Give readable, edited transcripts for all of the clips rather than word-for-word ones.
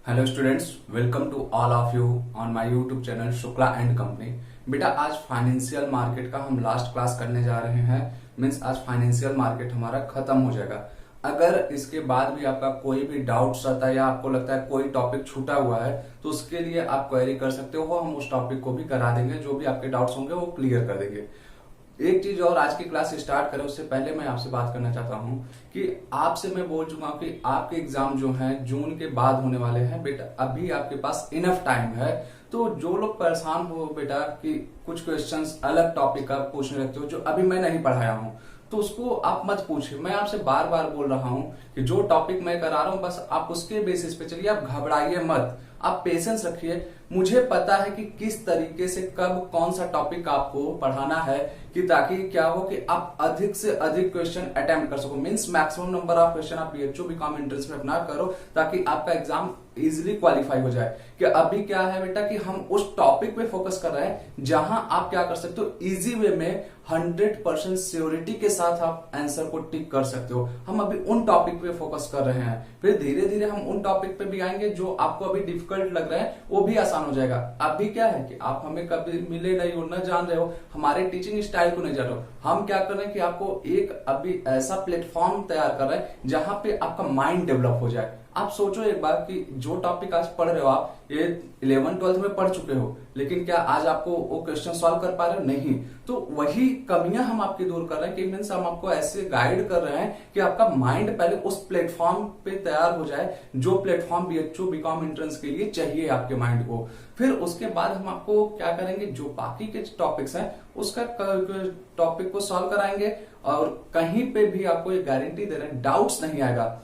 Hello students, welcome to all of you on my YouTube channel Shukla and company. बेटा आज financial market का हम last class करने जा रहे हैं। मींस आज फाइनेंशियल मार्केट हमारा खत्म हो जाएगा। अगर इसके बाद भी आपका कोई भी डाउट्स रहता है या आपको लगता है कोई टॉपिक छूटा हुआ है तो उसके लिए आप क्वेरी कर सकते हो। हम उस टॉपिक को भी करा देंगे, जो भी आपके डाउट्स होंगे वो क्लियर कर देंगे। एक चीज और, आज की क्लास स्टार्ट करें उससे पहले मैं आपसे बात करना चाहता हूं कि आपसे मैं बोल चुका हूं कि आपके एग्जाम जो हैं जून के बाद होने वाले हैं। बेटा अभी आपके पास इनफ टाइम है। तो जो लोग परेशान हो बेटा कि कुछ क्वेश्चंस अलग टॉपिक का पूछने लगते हो जो अभी मैं नहीं पढ़ाया हूं, तो उसको आप मत पूछिए। मैं आपसे बार बार बोल रहा हूं कि जो टॉपिक मैं करा रहा हूं बस आप उसके बेसिस पे चलिए, आप घबराइए मत, आप पेशेंस रखिए। मुझे पता है कि किस तरीके से कब कौन सा टॉपिक आपको पढ़ाना है, कि ताकि क्या हो कि आप अधिक से अधिक क्वेश्चन अटेम्प्ट कर सको। Means maximum number of question आप बीएचओ बीकॉम एंट्रेंस में अपना करो ताकि आपका एग्जाम इजिली क्वालिफाई हो जाए। कि अभी क्या है बेटा कि हम उस टॉपिक पे फोकस कर रहे हैं जहां आप क्या कर सकते हो, इजी वे में 100% श्योरिटी के साथ आप आंसर को टिक कर सकते हो। हम अभी उन टॉपिक पे फोकस कर रहे हैं, फिर धीरे धीरे हम उन टॉपिक पे भी आएंगे जो आपको अभी डिफिकल्ट लग रहे हैं, वो भी आसान हो जाएगा। अभी क्या है कि आप हमें कभी मिले नहीं हो, न जान रहे हो, हमारे टीचिंग स्टाइल को नहीं जान रहे हो। हम क्या कर रहे हैं कि आपको एक अभी ऐसा प्लेटफॉर्म तैयार कर रहे हैं जहां पे आपका माइंड डेवलप हो जाए। आप सोचो एक बार कि जो टॉपिक आज पढ़ रहे हो आप, ये 11th-12th में पढ़ चुके हो, लेकिन क्या आज आपको वो क्वेश्चन सॉल्व कर पा रहे हो? नहीं। तो वही कमियां हम आपकी दूर कर रहे हैं कि मीन्स हम आपको ऐसे गाइड कर रहे हैं कि आपका माइंड पहले उस प्लेटफॉर्म पे तैयार हो जाए जो प्लेटफॉर्म बीएचओ बीकॉम एंट्रेंस के लिए चाहिए आपके माइंड को। फिर उसके बाद हम आपको क्या करेंगे, जो बाकी के टॉपिक्स हैं उसका टॉपिक को सॉल्व कराएंगे। और कहीं पे भी आपको ये गारंटी दे रहे हैं डाउट्स नहीं आएगा।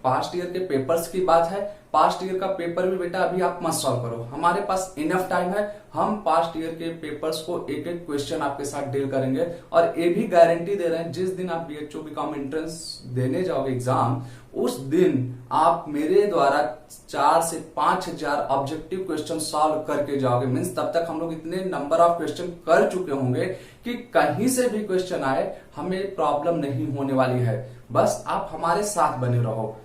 पास्ट ईयर के पेपर्स की बात है, पास्ट ईयर का पेपर भी बेटा अभी आप मत सॉल्व करो, हमारे पास इनफ टाइम है। हम पास्ट ईयर के पेपर्स को एक एक क्वेश्चन आपके साथ डील करेंगे। और ये भी गारंटी दे रहे हैं जिस दिन आप बीएचओ बीकॉम एंट्रेंस देने जाओगे एग्जाम, उस दिन आप मेरे द्वारा 4 से 5,000 ऑब्जेक्टिव क्वेश्चन सॉल्व करके जाओगे। मीन्स तब तक हम लोग इतने नंबर ऑफ क्वेश्चन कर चुके होंगे कि कहीं से भी क्वेश्चन आए हमें प्रॉब्लम नहीं होने वाली है। बस आप हमारे साथ बने रहो।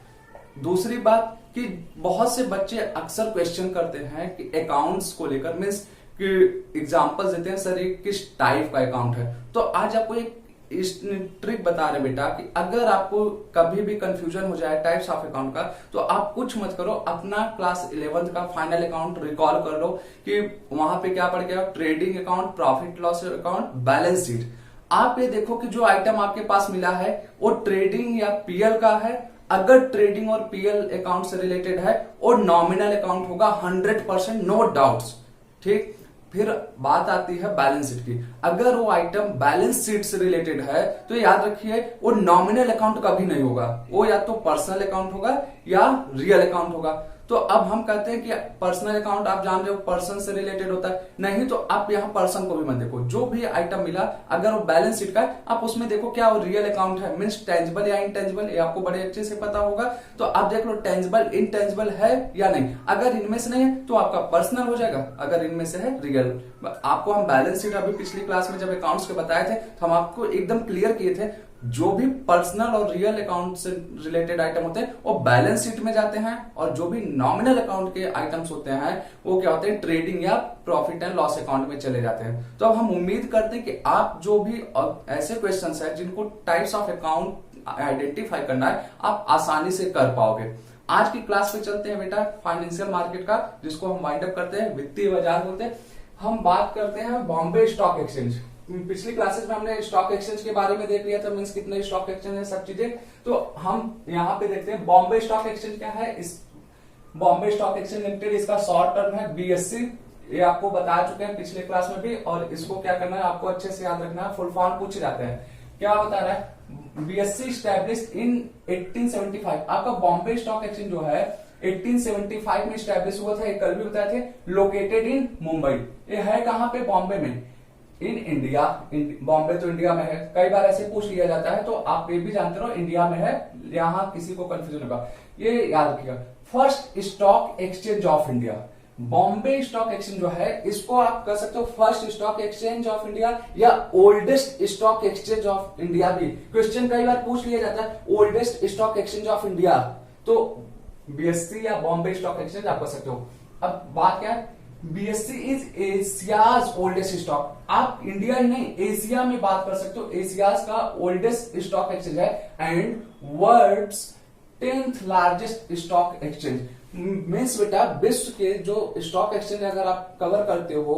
दूसरी बात कि बहुत से बच्चे अक्सर क्वेश्चन करते हैं कि अकाउंट्स को लेकर, मीन्स कि एग्जांपल्स देते हैं सर ये किस टाइप का अकाउंट है। तो आज आपको एक ट्रिक बता रहे बेटा कि अगर आपको कभी भी कंफ्यूजन हो जाए टाइप्स ऑफ अकाउंट का, तो आप कुछ मत करो, अपना क्लास 11th का फाइनल अकाउंट रिकॉल कर लो कि वहां पे क्या पढ़ गया, trading account, profit loss account, balance sheet. आप ये देखो कि जो आइटम आपके पास मिला है वो ट्रेडिंग या पीएल का है। अगर ट्रेडिंग और पीएल अकाउंट से रिलेटेड है और नॉमिनल अकाउंट होगा 100%, नो डाउट्स। ठीक, फिर बात आती है बैलेंस शीट की। अगर वो आइटम बैलेंस शीट से रिलेटेड है तो याद रखिए वो नॉमिनल अकाउंट कभी नहीं होगा, वो या तो पर्सनल अकाउंट होगा या रियल अकाउंट होगा। तो अब हम कहते हैं कि पर्सनल अकाउंट आप जान रहे हो पर्सन से रिलेटेड होता है, नहीं तो आप यहाँ पर्सन को भी मत देखो। जो भी आइटम मिला अगर वो बैलेंस शीट का है, आप उसमें देखो क्या वो रियल अकाउंट है, मीन्स टेंजिबल या इनटेंजिबल, ये आपको बड़े अच्छे से पता होगा। तो आप देख लो टेंजिबल इनटेंजिबल है या नहीं। अगर इनमें से नहीं है तो आपका पर्सनल हो जाएगा, अगर इनमें से है रियल। आपको हम बैलेंस शीट अभी पिछली क्लास में जब अकाउंट्स के बताए थे तो हम आपको एकदम क्लियर किए थे, जो भी पर्सनल और रियल अकाउंट से रिलेटेड आइटम होते हैं वो बैलेंस शीट में जाते हैं, और जो भी नॉमिनल अकाउंट के आइटम्स होते हैं वो क्या होते हैं, ट्रेडिंग या प्रॉफिट एंड लॉस अकाउंट में चले जाते हैं। तो अब हम उम्मीद करते हैं कि आप जो भी ऐसे क्वेश्चंस हैं जिनको टाइप्स ऑफ अकाउंट आइडेंटिफाई करना है आप आसानी से कर पाओगे। आज की क्लास पे चलते हैं बेटा फाइनेंशियल मार्केट का, जिसको हम वाइंड अप करते हैं वित्तीय बाजार बोलते हैं। हम बात करते हैं बॉम्बे स्टॉक एक्सचेंज। पिछली क्लासेस में हमने स्टॉक एक्सचेंज के बारे में देख लिया था, मींस कितने स्टॉक एक्सचेंज है, सब चीजें। तो हम यहाँ पे देखते हैं बॉम्बे स्टॉक एक्सचेंज क्या है। इस बॉम्बे स्टॉक एक्सचेंज लिमिटेड, इसका शॉर्ट टर्म है बीएससी। ये आपको बता चुके हैं पिछले क्लास में भी, और इसको क्या करना है आपको अच्छे से याद रखना है, फुल फॉर्म पूछ जाते हैं। क्या बता रहा है, बीएससी स्टैब्लिश्ड इन 1875। आपका बॉम्बे स्टॉक एक्सचेंज जो है 1875 में स्टैब्लिश हुआ था, ये कल भी बताए थे। लोकेटेड इन मुंबई, ये है कहां पे, बॉम्बे में, इन इंडिया। बॉम्बे तो इंडिया में है, कई बार ऐसे पूछ लिया जाता है, तो आप ये भी जानते रहो इंडिया में है, यहां किसी को कंफ्यूजन होगा, ये याद रखिएगा। First stock exchange of India, Bombay stock exchange जो है इसको आप कह सकते हो first stock exchange of India या oldest stock exchange of India भी। क्वेश्चन कई बार पूछ लिया जाता है oldest stock exchange of India, तो बीएससी या बॉम्बे स्टॉक एक्सचेंज आप कर सकते हो। अब बात क्या है, BSE is Asia's oldest stock. आप इंडिया ही नहीं एशिया में बात कर सकते हो, एशियाज का ओल्डेस्ट स्टॉक एक्सचेंज है and world's 10th largest stock exchange. Means बेटा विश्व के जो स्टॉक एक्सचेंज अगर आप कवर करते हो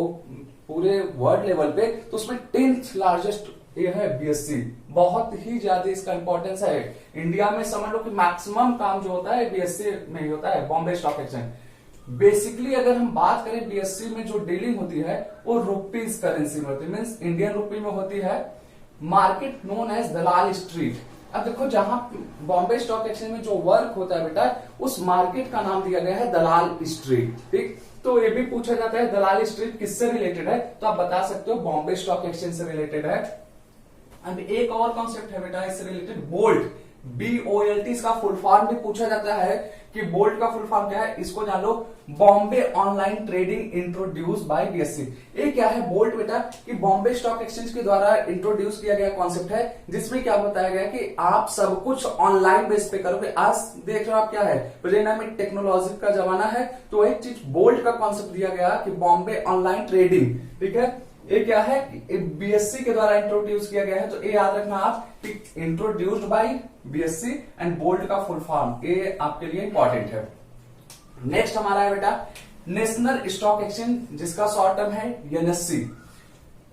पूरे वर्ल्ड लेवल पे तो उसमें 10th लार्जेस्ट ये है बीएससी। बहुत ही ज्यादा इसका इंपॉर्टेंस है। इंडिया में समझ लो कि मैक्सिमम काम जो होता है बीएससी में ही होता है, बॉम्बे स्टॉक एक्सचेंज। बेसिकली अगर हम बात करें बीएससी में जो डीलिंग होती है वो रुपीज करेंसी में होती है, मीन्स इंडियन रुपी में होती है। मार्केट नोन एज दलाल स्ट्रीट। अब देखो जहां बॉम्बे स्टॉक एक्सचेंज में जो वर्क होता है बेटा उस मार्केट का नाम दिया गया है दलाल स्ट्रीट। ठीक, तो ये भी पूछा जाता है दलाल स्ट्रीट किससे रिलेटेड है, तो आप बता सकते हो बॉम्बे स्टॉक एक्सचेंज से रिलेटेड है। अब एक और कॉन्सेप्ट है बेटा इससे रिलेटेड, बोल्ट, BOLT। इसका फुल फॉर्म भी पूछा जाता है कि बोल्ट का फुल फॉर्म क्या है, इसको जान लो, Bombay online trading introduce by BSC. ये क्या है बोल्ट बेटा, कि बॉम्बे स्टॉक एक्सचेंज के द्वारा इंट्रोड्यूस किया गया कॉन्सेप्ट है जिसमें क्या बताया गया कि आप सब कुछ ऑनलाइन बेस पे करोगे। आज देख रहे हो आप क्या है, डायनामिक टेक्नोलॉजी का जमाना है, तो एक चीज बोल्ट का कॉन्सेप्ट दिया गया कि बॉम्बे ऑनलाइन ट्रेडिंग। ठीक है, ये क्या है, बीएससी के द्वारा इंट्रोड्यूस किया गया है, तो ये याद रखना आप कि introduced by BSC and bolt का फुल फॉर्म, ये आपके लिए इंपॉर्टेंट है। नेक्स्ट हमारा है बेटा नेशनल स्टॉक एक्सचेंज, जिसका शॉर्ट टर्म है एनएससी।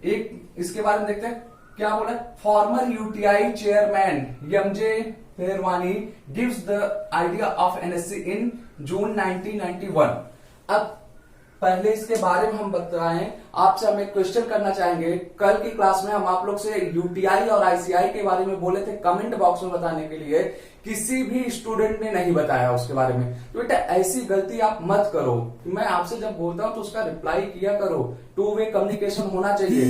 एक इसके बारे में देखते हैं क्या बोला, former UTI chairman MJ Pherwani gives the idea of NSC in June 1991। अब पहले इसके बारे में हम बताएं, आपसे हम एक क्वेश्चन करना चाहेंगे। कल की क्लास में हम आप लोग से यूटीआई और आईसीआई के बारे में बोले थे कमेंट बॉक्स में बताने के लिए, किसी भी स्टूडेंट ने नहीं बताया उसके बारे में। तो बेटा ऐसी गलती आप मत करो, मैं आपसे जब बोलता हूं तो उसका रिप्लाई किया करो, 2 वे कम्युनिकेशन होना चाहिए।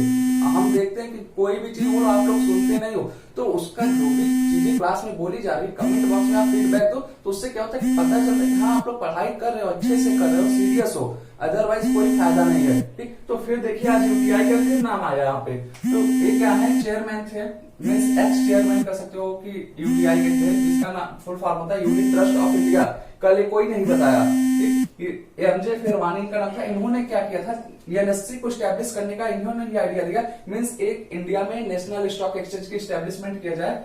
हम देखते हैं कि कोई भी चीज बोलो आप लोग सुनते नहीं हो, तो उसका जो भी चीजें क्लास में बोली जा रही है कमेंट बॉक्स में आप फीडबैक दो, तो उससे क्या होता है कि पता चलता है कि हाँ आप लोग पढ़ाई कर रहे हो, अच्छे से कर रहे हो, सीरियस हो, अदरवाइज कोई फायदा नहीं है। ठीक, तो फिर देखिए आज यूटीआई का फिर नाम आया यहाँ पे, तो ये क्या है, चेयरमैन थे, मीन्स एक्स चेयरमैन कर सकते हो कि यूटीआई के थे, जिसका नाम फुल फॉर्म होता है यूनिट ट्रस्ट ऑफ इंडिया। कल ये कोई नहीं बताया, एमजे फेरवानी का नाम था। इन्होंने क्या किया था, एनएससी को स्टैब्लिश करने का इन्होंने ये आइडिया दिया, मीन्स एक इंडिया में नेशनल स्टॉक एक्सचेंज की स्टैब्लिशमेंट किया जाए।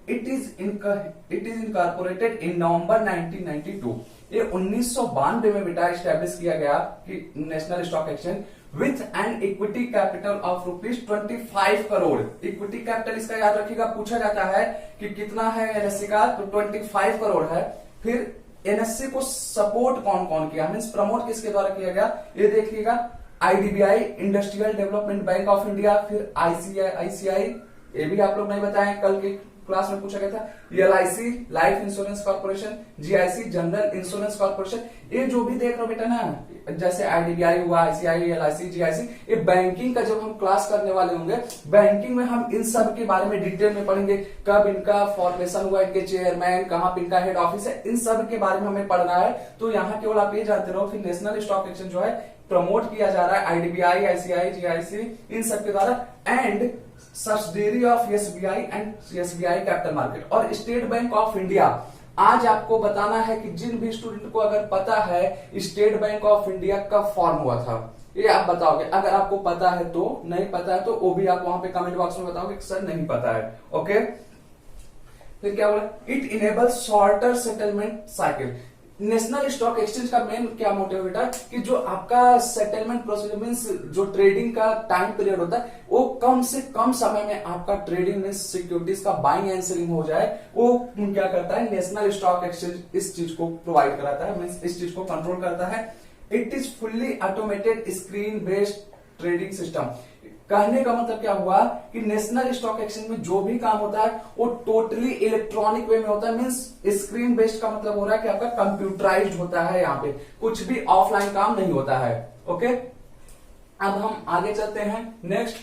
इट इज इनकॉर्पोरेटेड इन नवंबर 1992। ये 1992 में बेटा स्टैब्लिश किया गया कि national stock exchange with an equity capital of ₹25 crore. Equity capital इसका याद रखिएगा, पूछा जाता है कि कितना है एनएससी का, तो 25 करोड़ है। फिर एनएससी को सपोर्ट कौन कौन किया, मीन्स प्रमोट किसके द्वारा किया गया, ये देखिएगा, IDBI industrial development bank of India, फिर आईसीआई, ये भी आप लोग नहीं बताए, कल के क्लास में पूछा गया था, LIC life insurance corporation, GIC general insurance corporation. ये जो भी देख रहे हो बेटा ना, जैसे आईडीबीआई हुआ, आईसीआई, एलआईसी, जीआईसी, ये बैंकिंग का जब हम क्लास करने वाले होंगे, बैंकिंग में हम इन सब के बारे में डिटेल में पढ़ेंगे, कब इनका फॉर्मेशन हुआ, इनके चेयरमैन, कहाँ पे इनका हेड ऑफिस है, इन सब के बारे में हमें पढ़ना है। तो यहाँ केवल आप ये जानते रहो कि नेशनल स्टॉक एक्सचेंज जो है प्रमोट किया जा रहा है आईडीबीआई, आईसीआई, जीआईसी, इन सब के द्वारा, and subsidiary of SBI and SBI capital market और स्टेट बैंक ऑफ इंडिया। आज आपको बताना है कि जिन भी स्टूडेंट को अगर पता है स्टेट बैंक ऑफ इंडिया कब फॉर्म हुआ था, ये आप बताओगे। अगर आपको पता है तो, नहीं पता है तो वो भी आप वहां पे कमेंट बॉक्स में बताओगे सर नहीं पता है। ओके, फिर क्या बोला, it enables shorter settlement cycle. National stock exchange का मेन क्या मोटिव बेटा, कि जो आपका सेटलमेंट प्रोसीजर मीन्स जो ट्रेडिंग का टाइम पीरियड होता है वो कम से कम समय में आपका ट्रेडिंग मीन्स सिक्योरिटीज का बाइंग एंड सेलिंग हो जाए, वो क्या करता है, नेशनल स्टॉक एक्सचेंज इस चीज को प्रोवाइड कराता है, मीन्स इस चीज को कंट्रोल करता है। It is fully automated screen based trading system. कहने का मतलब क्या हुआ कि नेशनल स्टॉक एक्सचेंज में जो भी काम होता है वो टोटली इलेक्ट्रॉनिक वे में होता है, मींस स्क्रीन बेस्ड का मतलब हो रहा है कि आपका कंप्यूटराइज्ड होता है, यहाँ पे कुछ भी ऑफलाइन काम नहीं होता है। ओके, अब हम आगे चलते हैं। Next,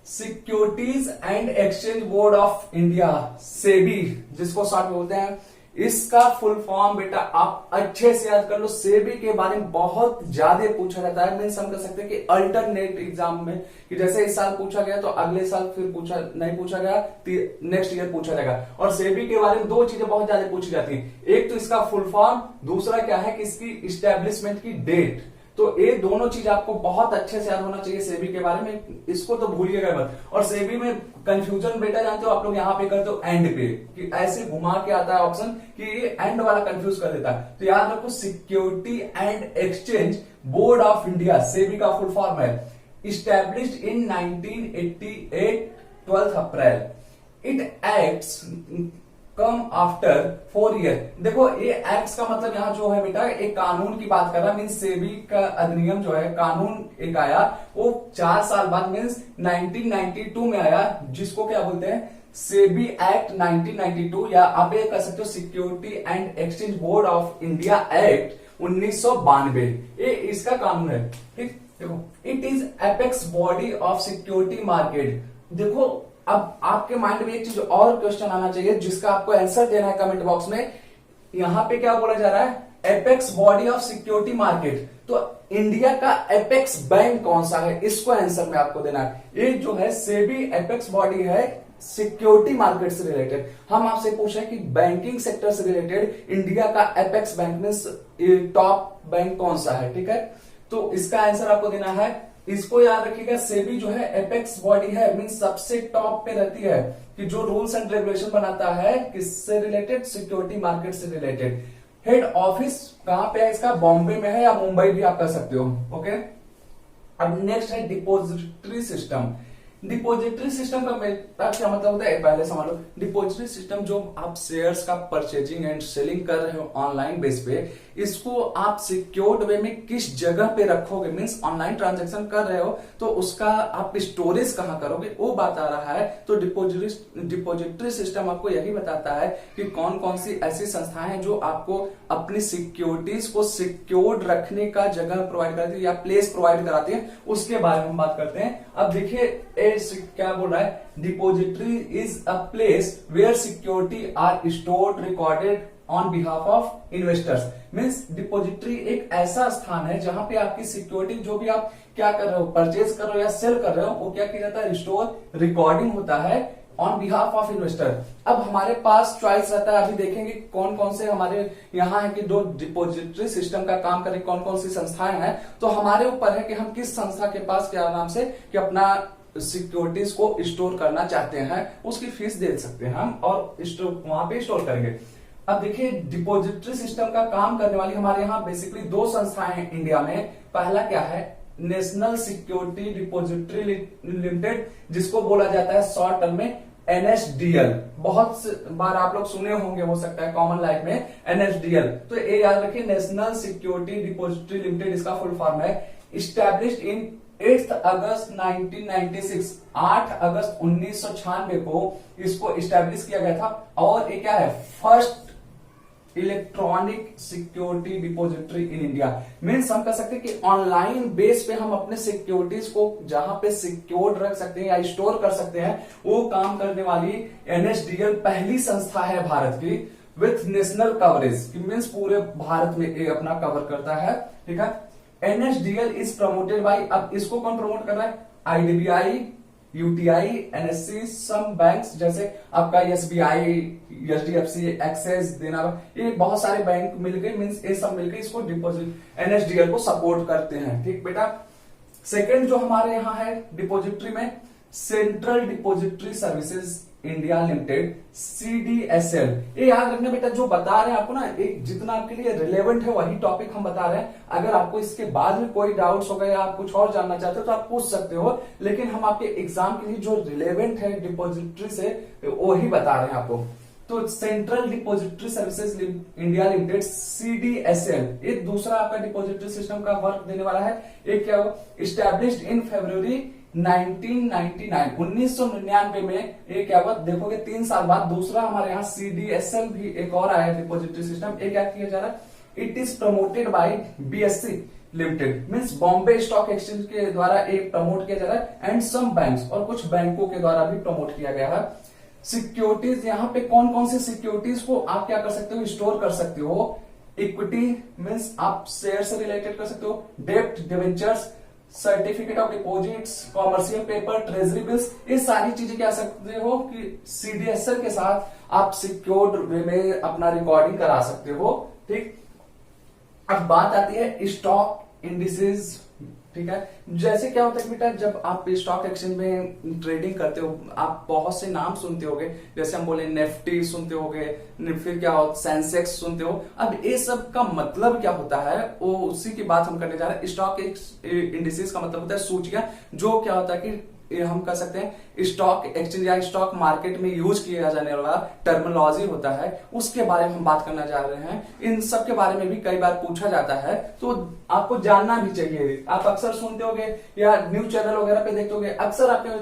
securities and exchange board of India, SEBI जिसको शॉर्ट में बोलते हैं, इसका फुल फॉर्म बेटा आप अच्छे से याद कर लो। सेबी के बारे में बहुत ज्यादा पूछा जाता है, मीन्स हम कह सकते हैं कि अल्टरनेट एग्जाम में, कि जैसे इस साल पूछा गया तो अगले साल फिर पूछा नहीं पूछा गया, नेक्स्ट ईयर पूछा जाएगा। और सेबी के बारे में दो चीजें बहुत ज्यादा पूछी जाती हैं, एक तो इसका फुल फॉर्म, दूसरा क्या है कि इसकी इस्टेब्लिशमेंट की डेट। तो ये दोनों चीज आपको बहुत अच्छे से याद होना चाहिए सेबी के बारे में, इसको तो भूलिएगा मत। और सेबी में कंफ्यूजन बेटा जानते हो आप लोग यहाँ पे करते हो एंड पे, कि ऐसे घुमा के आता है ऑप्शन कि ये एंड वाला कंफ्यूज कर देता है। तो याद रखो security and exchange board of India, SEBI का फुल फॉर्म है, established in 1988 12 April. It acts come after 4 year. देखो ये एक्ट्स का मतलब यहाँ जो है बेटा एक कानून की बात कर रहा है, मीन्स सेबी का अधिनियम जो है कानून एक आया वो 4 साल बाद मीन्स 1992 में आया, जिसको क्या बोलते हैं सेबी एक्ट 1992, या आप ये कह सकते हो security and exchange board of India act 1992। ये इसका कानून है, ठीक। देखो it is apex body of security market. देखो अब आपके माइंड में एक चीज और क्वेश्चन आना चाहिए जिसका आपको आंसर देना है कमेंट बॉक्स में। यहां पे क्या बोला जा रहा है, apex body of security market, तो इंडिया का एपेक्स बैंक कौन सा है, इसको आंसर में आपको देना है। ये जो है सेबी एपेक्स बॉडी है सिक्योरिटी मार्केट से रिलेटेड। हम आपसे पूछे कि बैंकिंग सेक्टर से रिलेटेड इंडिया का एपेक्स बैंक में टॉप बैंक कौन सा है, ठीक है। तो इसका आंसर आपको देना है, इसको याद रखिएगा। सेबी जो है एपेक्स बॉडी है, मींस सबसे टॉप पे रहती है, कि जो रूल्स एंड रेगुलेशन बनाता है किससे रिलेटेड, सिक्योरिटी मार्केट से रिलेटेड। हेड ऑफिस कहां पे है इसका, बॉम्बे में है या मुंबई भी आप कर सकते हो, ओके। अब नेक्स्ट है डिपोजिटरी सिस्टम। डिपोजिटरी सिस्टम का क्या मतलब होता है पहले समझ लो। डिपोजिटरी सिस्टम जो आप शेयर्स का परचेजिंग एंड सेलिंग कर रहे हो ऑनलाइन बेस पे, इसको आप सिक्योर्ड वे में किस जगह पे रखोगे, मींस ऑनलाइन ट्रांजैक्शन कर रहे हो तो उसका आप स्टोरेज कहां करोगे वो बता रहा है। तो डिपोजिटरी सिस्टम आपको यही बताता है कि कौन कौन सी ऐसी संस्थाएं हैं जो आपको अपनी सिक्योरिटीज को सिक्योर्ड रखने का जगह प्रोवाइड कराती है या प्लेस प्रोवाइड कराती है, उसके बारे में हम बात करते हैं। अब देखिए क्या बोल रहा है, depository is a place where security are stored recorded on behalf of investors. Means depository एक ऐसा स्थान है जहां पे आपकी सिक्योरिटी जो भी आप क्या कर रहे हो, परचेज कर रहे हो या सेल कर रहे हो, वो क्या किया जाता है, स्टोर रिकॉर्डिंग होता है ऑन बिहाफ ऑफ इन्वेस्टर। अब हमारे पास चॉइस रहता है, अभी देखेंगे कौन कौन से हमारे यहाँ है कि जो डिपोजिटरी सिस्टम का काम करें, कौन कौन सी संस्थाएं हैं। तो हमारे ऊपर है कि हम किस संस्था के पास क्या नाम से कि अपना सिक्योरिटीज को स्टोर करना चाहते हैं, उसकी फीस दे सकते हैं हम और वहां पे स्टोर करेंगे। अब देखिए डिपोजिटरी सिस्टम का काम करने वाली हमारे यहाँ बेसिकली दो संस्थाएं हैं इंडिया में। पहला क्या है, नेशनल सिक्योरिटी डिपोजिटरी लिमिटेड, जिसको बोला जाता है शॉर्ट टर्म में NSDL। बहुत बार आप लोग सुने होंगे, हो सकता है कॉमन लाइफ में NSDL। तो ये याद रखिए, नेशनल सिक्योरिटी डिपोजिटरी लिमिटेड इसका फुल फॉर्म है। इस्टेब्लिश्ड इन 8 अगस्त 1996, 8 अगस्त 1996 को इसको इस्टेब्लिश किया गया था। और ये क्या है, first electronic security depository in India. Means हम कह सकते हैं कि ऑनलाइन बेस पे हम अपने सिक्योरिटीज को जहां पे सिक्योर्ड रख सकते हैं या स्टोर कर सकते हैं, वो काम करने वाली NSDL पहली संस्था है भारत की विथ नेशनल कवरेज, मीन्स पूरे भारत में ये अपना कवर करता है, ठीक है। NSDL इज प्रमोटेड बाई, अब इसको कौन प्रमोट कर रहा है, IDBI, UTI, NSE, सम बैंक्स जैसे आपका SBI, HDFC, एक्सेस, देना, ये बहुत सारे बैंक मिलकर मींस ये सब मिलकर इसको डिपोजिट NSDL को सपोर्ट करते हैं, ठीक बेटा। सेकंड जो हमारे यहाँ है डिपोजिटरी में, central depository services India limited, CDSL। ये याद रखना बेटा, जो बता रहे हैं आपको ना, एक जितना आपके लिए रिलेवेंट है वही टॉपिक हम बता रहे हैं। अगर आपको इसके बाद में कोई डाउट्स हो गए या आप कुछ और जानना चाहते हो तो आप पूछ सकते हो, लेकिन हम आपके एग्जाम के लिए जो रिलेवेंट है डिपोजिटरी से वही बता रहे हैं आपको। तो central depository services India limited CDSL, ये दूसरा आपका डिपोजिटरी सिस्टम का वर्क देने वाला है। एक क्या हो, इस्टेब्लिश्ड इन फरवरी 1999 में ये क्या हुआ, देखोगे 3 साल बाद दूसरा हमारे यहाँ CDSL भी एक और आया डिपोजिटरी सिस्टम। ये क्या किया जा रहा है, it is promoted by BSE limited, means Bombay stock exchange के द्वारा एक प्रमोट किया जा रहा है, एंड सम बैंक्स, और कुछ बैंकों के द्वारा भी प्रमोट किया गया है। सिक्योरिटीज, यहाँ पे कौन कौन सी सिक्योरिटीज को आप क्या कर सकते हो, स्टोर कर सकते हो। इक्विटी मीन्स आप शेयर से रिलेटेड कर सकते हो, डेब्ट, debentures, certificate of deposits, commercial paper, treasury bills, ये सारी चीजें क्या सकते हो कि सीडीएसएल के साथ आप सिक्योर्ड वे में अपना रिकॉर्डिंग करा सकते हो। ठीक, अब बात आती है स्टॉक इंडिसेस। ठीक है, जैसे क्या होता है बेटा, जब आप स्टॉक एक्सचेंज में ट्रेडिंग करते हो आप बहुत से नाम सुनते होगे, जैसे हम बोले निफ्टी सुनते होगे, फिर क्या होता सेंसेक्स सुनते हो। अब ये सब का मतलब क्या होता है, वो उसी की बात हम करने जा रहे हैं। स्टॉक इंडिसेस का मतलब होता है सूचियां, जो क्या होता है कि हम कह सकते हैं स्टॉक एक्सचेंज या स्टॉक मार्केट में यूज किया जाने वाला टर्मिनोलॉजी होता है, उसके बारे में हम बात करना चाह रहे हैं। इन सब के बारे में भी कई बार पूछा जाता है, तो आपको जानना भी चाहिए। आप अक्सर सुनते होगे या न्यूज चैनल वगैरह पे देखते होगे, अक्सर आपने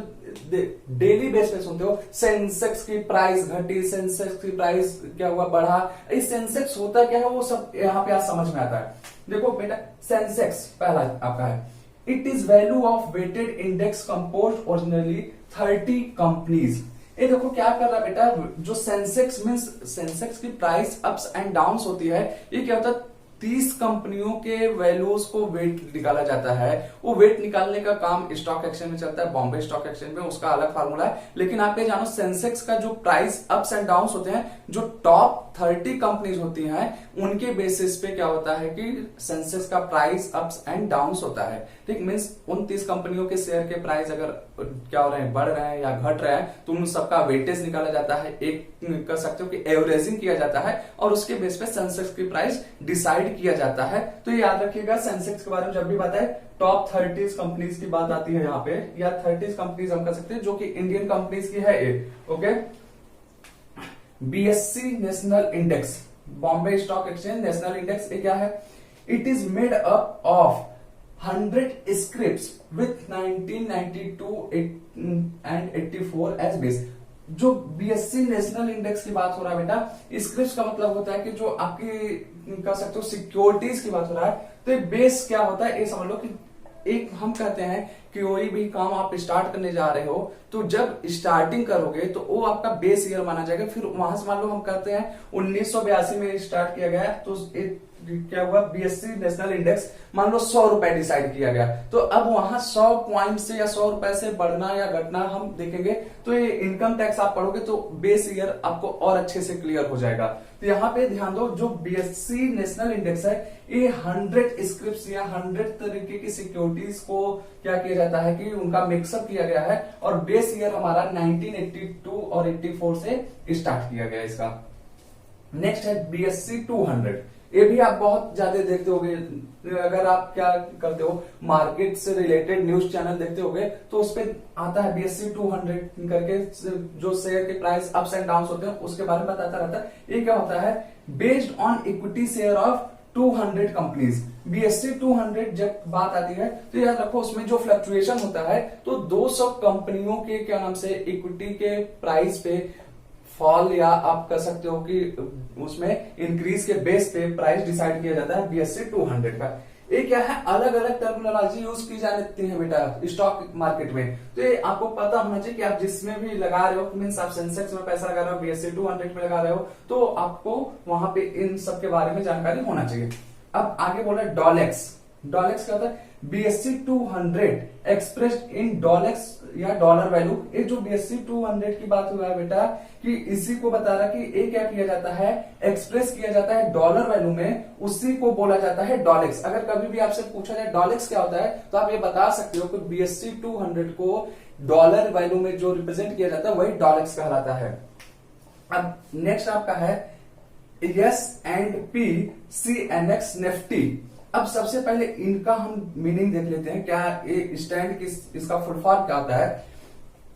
डेली बेस पे सुनते हो सेंसेक्स की प्राइस घटी, सेंसेक्स की प्राइस क्या हुआ, बढ़ा। इस सेंसेक्स होता क्या है वो सब यहाँ पे आज समझ में आता है। देखो बेटा, सेंसेक्स पहला आपका है, it is value of weighted index composed originally 30 companies. ये देखो क्या कर रहा है बेटा, जो सेंसेक्स मींस सेंसेक्स की प्राइस अप्स एंड डाउन्स होती है, ये क्या होता है 30 कंपनियों के वैल्यूज को वेट निकाला जाता है। वो वेट निकालने का काम स्टॉक एक्सचेंज में चलता है, बॉम्बे स्टॉक एक्सचेंज में, उसका अलग फार्मूला है। लेकिन आप ये जानो सेंसेक्स का जो प्राइस अप्स एंड डाउन्स होते हैं, जो टॉप 30 कंपनीज होती हैं, उनके बेसिस पे क्या होता है कि सेंसेक्स का प्राइस अप्स एंड डाउन्स होता है। ठीक, मींस उन 30 कंपनियों के शेयर के प्राइस अगर क्या हो रहे हैं, बढ़ रहे हैं या घट रहे हैं, तो उन सबका वेटेज निकाला जाता है, एक कर सकते हो कि एवरेजिंग किया जाता है, और उसके बेस पे सेंसेक्स की प्राइस डिसाइड किया जाता है। तो याद रखिएगा, सेंसेक्स के बारे में जब भी बात है, टॉप 30 कंपनीज की बात आती है यहाँ पे, या 30 कंपनीज हम कह सकते हैं जो कि इंडियन कंपनीज की है ये। Okay, BSE national index, Bombay stock exchange national index, ये क्या है, it is made up of 100 scripts with 1992 and 84 as base. जो बीएससी नेशनल इंडेक्स की बात हो रहा है बेटा, स्क्रिप्ट्स का मतलब होता है कि जो आपकी कह सकते हो सिक्योरिटीज की बात हो रहा है, तो ये बेस क्या होता है, ये समझ लो कि एक हम कहते हैं कि कोई भी काम आप स्टार्ट करने जा रहे हो, तो जब स्टार्टिंग करोगे तो वो आपका बेस ईयर माना जाएगा। फिर वहां से मान लो हम कहते हैं 1982 में स्टार्ट किया गया, तो क्या हुआ, बीएससी नेशनल इंडेक्स मान लो 100 रुपए डिसाइड किया गया, तो अब वहां 100 पॉइंट से या 100 रुपए से बढ़ना या घटना हम देखेंगे। तो ये इनकम टैक्स आप पढ़ोगे तो बेस ईयर आपको और अच्छे से क्लियर हो जाएगा। तो यहाँ पे ध्यान दो, जो बीएससी नेशनल इंडेक्स है, ये 100 स्क्रिप्ट्स या 100 तरीके की सिक्योरिटीज को क्या किया जाता है कि उनका मिक्सअप किया गया है, और बेस ईयर हमारा 1982 और 84 से स्टार्ट किया गया इसका। नेक्स्ट है बीएससी 200, ये भी आप बहुत ज्यादा देखते होगे, अगर आप क्या करते हो मार्केट से रिलेटेड न्यूज चैनल देखते होगे, तो उस पर आता है बीएससी 200 करके, जो शेयर के प्राइस अप्स एंड डाउन्स होते हैं उसके बारे में बताता रहता है। ये क्या होता है, based on equity share of 200 companies. BSc 200 जब बात आती है तो याद रखो उसमें जो फ्लक्चुएशन होता है, तो 200 कंपनियों के क्या नाम से इक्विटी के प्राइस पे फॉल, या आप कह सकते हो कि उसमें इंक्रीज के बेस पे प्राइस डिसाइड किया जाता है बीएससी 200 का। ये क्या है, अलग अलग टर्मिनोलॉजी यूज की जाती है बेटा स्टॉक मार्केट में। तो ये आपको पता होना चाहिए कि आप जिसमें भी लगा रहे हो, मीन्स आप सेंसेक्स में पैसा लगा रहे हो, बीएससी 200 में लगा रहे हो, तो आपको वहां पे इन सब के बारे में जानकारी होना चाहिए। अब आगे बोला डॉलेक्स। डॉलेक्स क्या होता है, बीएससी 200 एक्सप्रेस्ड इन डॉलेक्स या डॉलर वैल्यू। ये जो बीएससी 200 की बात हुआ है बेटा, कि इसी को बता रहा कि ये क्या किया जाता है, एक्सप्रेस किया जाता है डॉलर वैल्यू में, उसी को बोला जाता है डॉलेक्स। अगर कभी भी आपसे पूछा जाए डॉलेक्स क्या होता है, तो आप ये बता सकते हो कि बीएससी 200 को डॉलर वैल्यू में जो रिप्रेजेंट किया जाता है वही डॉलेक्स कहलाता है। अब नेक्स्ट आपका है S&P CNX निफ्टी। अब सबसे पहले इनका हम मीनिंग देख लेते हैं, क्या ये स्टैंड इसका फुल फॉर्म क्या होता है।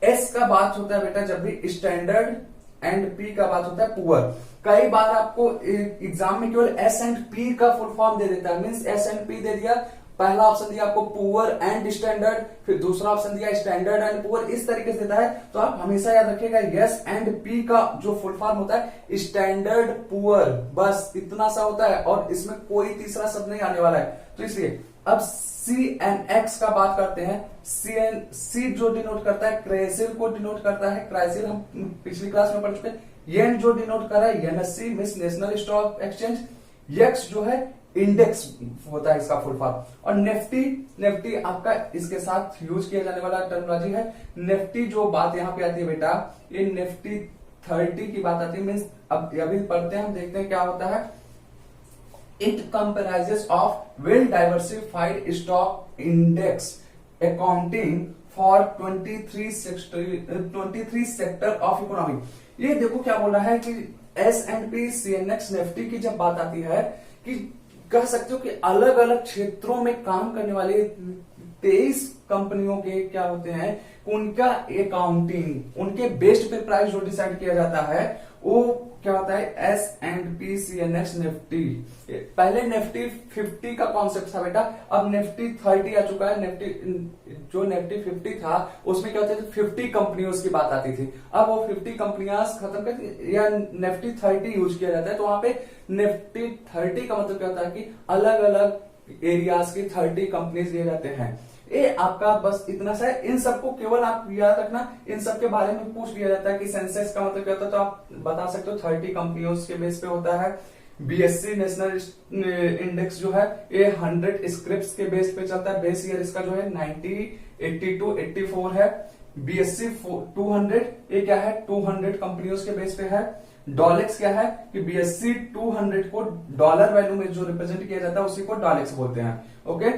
एस का बात होता है बेटा जब भी स्टैंडर्ड, एंड पी का बात होता है पुअर। कई बार आपको एग्जाम में केवल एस एंड पी का फुल फॉर्म दे देता है, मीन्स एस एंड पी दे दिया, पहला ऑप्शन दिया आपको पुअर एंड स्टैंडर्ड, फिर दूसरा ऑप्शन दिया स्टैंडर्ड एंड पुअर, इस तरीके से देता है। तो आप हमेशा याद रखिएगा यस एंड पी का जो फुल फॉर्म होता है स्टैंडर्ड पुअर, बस इतना सा होता है और इसमें कोई तीसरा शब्द नहीं आने वाला है। तो इसलिए अब सी एंड एक्स का बात करते हैं। सी जो डिनोट करता है क्राइसिल को डिनोट करता है, क्राइसिल हम पिछली क्लास में पढ़ चुके हैं। एन जो डिनोट कर रहा है NSC means national stock exchange. X जो है इंडेक्स होता है इसका फुल फॉर्म। और निफ्टी, निफ्टी आपका इसके साथ यूज किया जाने वाला टर्मिनोलॉजी है। निफ्टी जो बात यहाँ पे आती है बेटा, ये निफ्टी 30 की बात आती है, मीन्स अब अभी पढ़ते हैं, हम देखते हैं क्या होता है। It comprises of well diversified stock index accounting for 23 sector of economy. ये देखो क्या बोल रहा है कि S&P CNX निफ्टी की जब बात आती है कि कह सकते हो कि अलग अलग क्षेत्रों में काम करने वाले 23 कंपनियों के क्या होते हैं, उनका अकाउंटिंग, उनके बेस्ड पे प्राइस जो डिसाइड किया जाता है वो क्या होता है S&P CNX निफ्टी। पहले निफ्टी 50 का कॉन्सेप्ट था बेटा, अब निफ्टी 30 आ चुका है। निफ्टी 50 था उसमें क्या होता है 50 कंपनियों की बात आती थी, अब वो 50 कंपनियां खत्म कर या निफ्टी 30 यूज किया जाता है। तो वहां पे निफ्टी 30 का मतलब क्या होता है कि अलग अलग एरियाज की 30 कंपनीज लिए जाते हैं। ये आपका बस इतना सा है। इन सबको केवल आप याद रखना, इन सब के बारे में पूछ लिया जाता है कि सेंसेक्स का मतलब क्या होता है, तो आप बता सकते हो 30 कंपनियों के बेस पे होता है। बीएससी नेशनल इंडेक्स जो है ये 100 स्क्रिप्ट्स के बेस पे चलता है। बेस ईयर इसका जो है 90, 82, 84 है। बीएससी 200 ये क्या है 200 कंपनियों के बेस पे है। डॉलेक्स क्या है कि बीएससी 200 को डॉलर वैल्यू में जो रिप्रेजेंट किया जाता है उसी को डॉलेक्स बोलते हैं। ओके,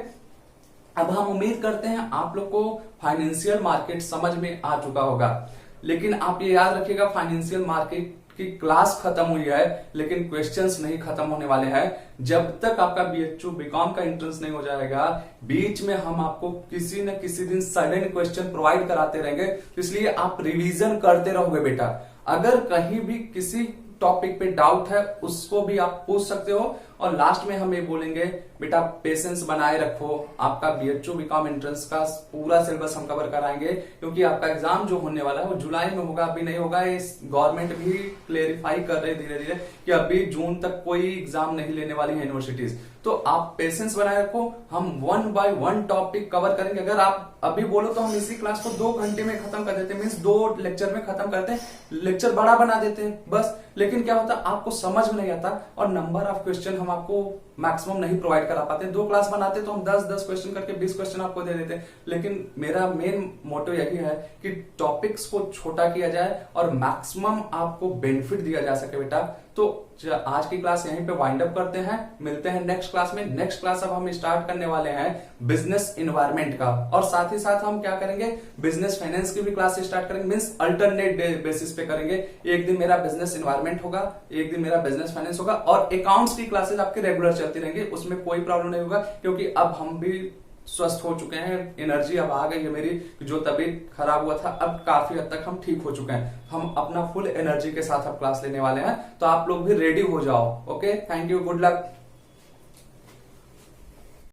अब हम उम्मीद करते हैं आप लोग को फाइनेंशियल मार्केट समझ में आ चुका होगा। लेकिन आप ये याद रखिएगा फाइनेंशियल मार्केट की क्लास खत्म हुई है लेकिन क्वेश्चंस नहीं खत्म होने वाले हैं। जब तक आपका बीएचयू बीकॉम का एंट्रेंस नहीं हो जाएगा, बीच में हम आपको किसी न किसी दिन सडन क्वेश्चन प्रोवाइड कराते रहेंगे। तो इसलिए आप रिवीजन करते रहोगे बेटा। अगर कहीं भी किसी टॉपिक पे डाउट है उसको भी आप पूछ सकते हो। और लास्ट में हम ये बोलेंगे बेटा पेशेंस बनाए रखो, आपका बीएचयू बीकॉम एंट्रेंस का पूरा सिलेबस हम कवर कराएंगे, क्योंकि आपका एग्जाम जो होने वाला है वो जुलाई में होगा, अभी नहीं होगा। इस गवर्नमेंट भी क्लेरिफाई कर रहे धीरे धीरे कि अभी जून तक कोई एग्जाम नहीं लेने वाली है यूनिवर्सिटीज। तो आप पेशेंस बनाए रखो, हम 1 by 1 टॉपिक कवर करेंगे। अगर आप अभी बोलो तो हम इसी क्लास को 2 घंटे में खत्म कर देते हैं, मीन्स 2 लेक्चर में खत्म करते हैं, लेक्चर बड़ा बना देते हैं बस। लेकिन क्या होता है आपको समझ में नहीं आता और नंबर ऑफ क्वेश्चन हम आपको मैक्सिमम नहीं प्रोवाइड करा पाते। 2 क्लास बनाते तो हम 10-10 क्वेश्चन करके 20 क्वेश्चन आपको दे देते। लेकिन मेरा मेन मोटो यही है कि टॉपिक्स को छोटा किया जाए और मैक्सिमम आपको बेनिफिट दिया जा सके बेटा। तो आज की क्लास यहीं पे वाइंड अप करते हैं, मिलते हैं नेक्स्ट क्लास में। नेक्स्ट क्लास अब हम स्टार्ट करने वाले हैं बिजनेस एनवायरनमेंट का, और साथ ही साथ हम क्या करेंगे बिजनेस फाइनेंस की भी क्लास स्टार्ट करेंगे, मींस अल्टरनेट बेसिस पे करेंगे। एक दिन मेरा बिजनेस एनवायरनमेंट होगा, एक दिन मेरा बिजनेस फाइनेंस होगा, और अकाउंट्स की क्लासेस आपकी रेगुलर चलती रहेंगी, उसमें कोई प्रॉब्लम नहीं होगा। क्योंकि अब हम भी स्वस्थ हो चुके हैं, एनर्जी अब आ गई है मेरी, जो तबीयत खराब हुआ था अब काफी हद तक हम ठीक हो चुके हैं। हम अपना फुल एनर्जी के साथ अब क्लास लेने वाले हैं, तो आप लोग भी रेडी हो जाओ। Okay, thank you, good luck.